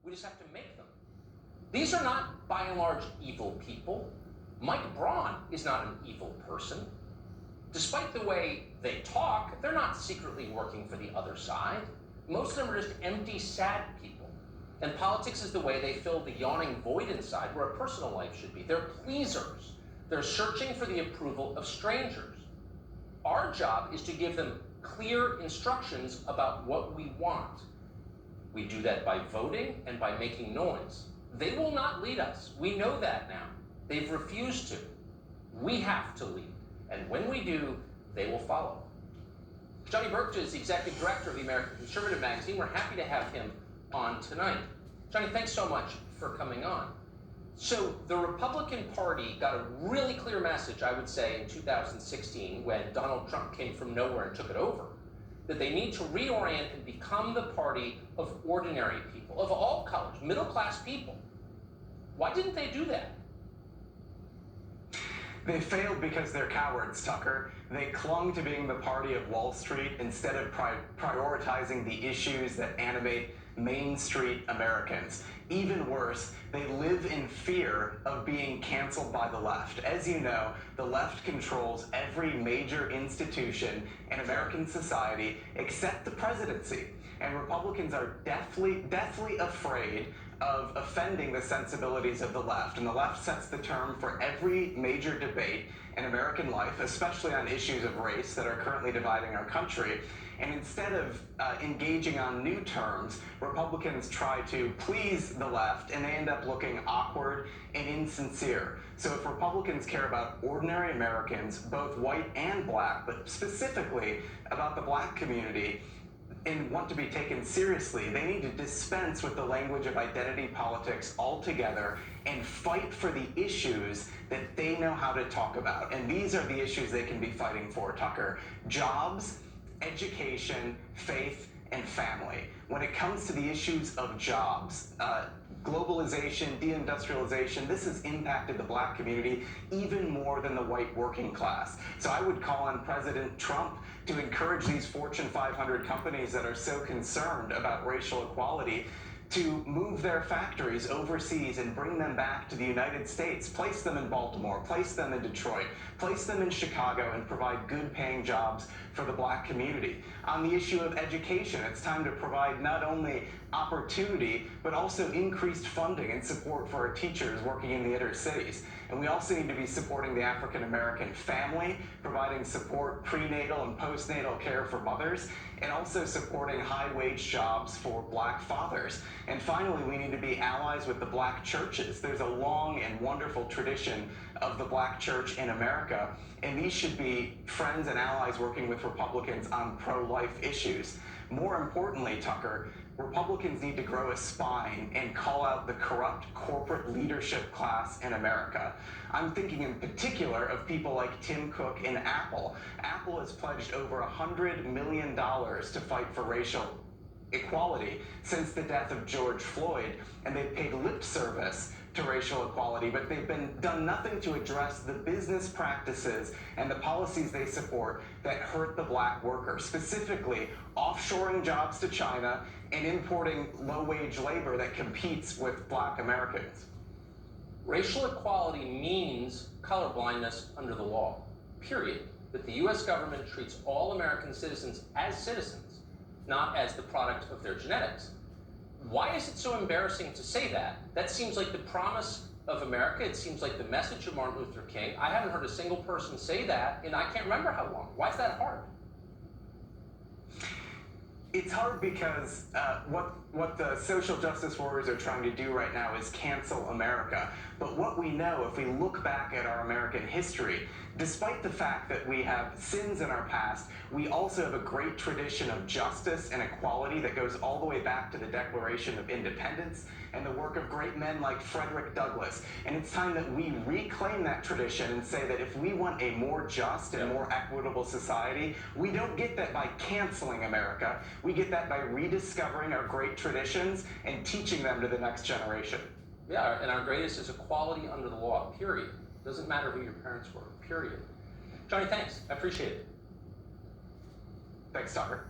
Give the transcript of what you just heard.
We just have to make them. These are not, by and large, evil people. Mike Braun is not an evil person. Despite the way they talk, they're not secretly working for the other side. Most of them are just empty, sad people. And politics is the way they fill the yawning void inside where a personal life should be. They're pleasers. They're searching for the approval of strangers. Our job is to give them clear instructions about what we want. We do that by voting and by making noise. They will not lead us. We know that now. They've refused to. We have to lead. And when we do, they will follow. Johnny Burke is the executive director of the American Conservative Magazine. We're happy to have him on tonight. Johnny, thanks so much for coming on. So the Republican Party got a really clear message, I would say, in 2016 when Donald Trump came from nowhere and took it over, that they need to reorient and become the party of ordinary people, of all colors, middle-class people. Why didn't they do that? They failed because they're cowards, Tucker. They clung to being the party of Wall Street instead of prioritizing the issues that animate Main Street Americans. Even worse, they live in fear of being canceled by the left. As you know, the left controls every major institution in American society except the presidency. And Republicans are deathly afraid of offending the sensibilities of the left. And the left sets the term for every major debate in American life, especially on issues of race that are currently dividing our country. And instead of engaging on new terms, Republicans try to please the left, and they end up looking awkward and insincere. So if Republicans care about ordinary Americans, both white and black, but specifically about the black community, and want to be taken seriously, they need to dispense with the language of identity politics altogether and fight for the issues that they know how to talk about. And these are the issues they can be fighting for, Tucker. Jobs, education, faith, and family. When it comes to the issues of jobs, globalization, deindustrialization, this has impacted the black community even more than the white working class. So I would call on President Trump to encourage these Fortune 500 companies that are so concerned about racial equality to move their factories overseas and bring them back to the United States, place them in Baltimore, place them in Detroit, place them in Chicago, and provide good paying jobs for the black community. On the issue of education, it's time to provide not only opportunity, but also increased funding and support for our teachers working in the inner cities. And we also need to be supporting the African American family, providing support, prenatal and postnatal care for mothers, and also supporting high-wage jobs for black fathers. And finally, we need to be allies with the black churches. There's a long and wonderful tradition of the black church in America, and these should be friends and allies working with Republicans on pro-life issues. More importantly, Tucker, Republicans need to grow a spine and call out the corrupt corporate leadership class in America. I'm thinking in particular of people like Tim Cook and Apple. Apple has pledged over $100 million to fight for racial equality since the death of George Floyd, and they've paid lip service to racial equality, but they've done nothing to address the business practices and the policies they support that hurt the black worker, specifically offshoring jobs to China and importing low-wage labor that competes with black Americans. Racial equality means colorblindness under the law, period. That the U.S. government treats all American citizens as citizens, not as the product of their genetics. Why is it so embarrassing to say that? That seems like the promise of America. It seems like the message of Martin Luther King. I haven't heard a single person say that, and I can't remember how long. Why is that hard? It's hard because what the social justice warriors are trying to do right now is cancel America. But what we know, if we look back at our American history, despite the fact that we have sins in our past, we also have a great tradition of justice and equality that goes all the way back to the Declaration of Independence and the work of great men like Frederick Douglass. And it's time that we reclaim that tradition and say that if we want a more just and more equitable society, we don't get that by canceling America. We get that by rediscovering our great traditions and teaching them to the next generation. Yeah, and our greatest is equality under the law, period. Doesn't matter who your parents were, period. Johnny, thanks. I appreciate it. Thanks, Tucker.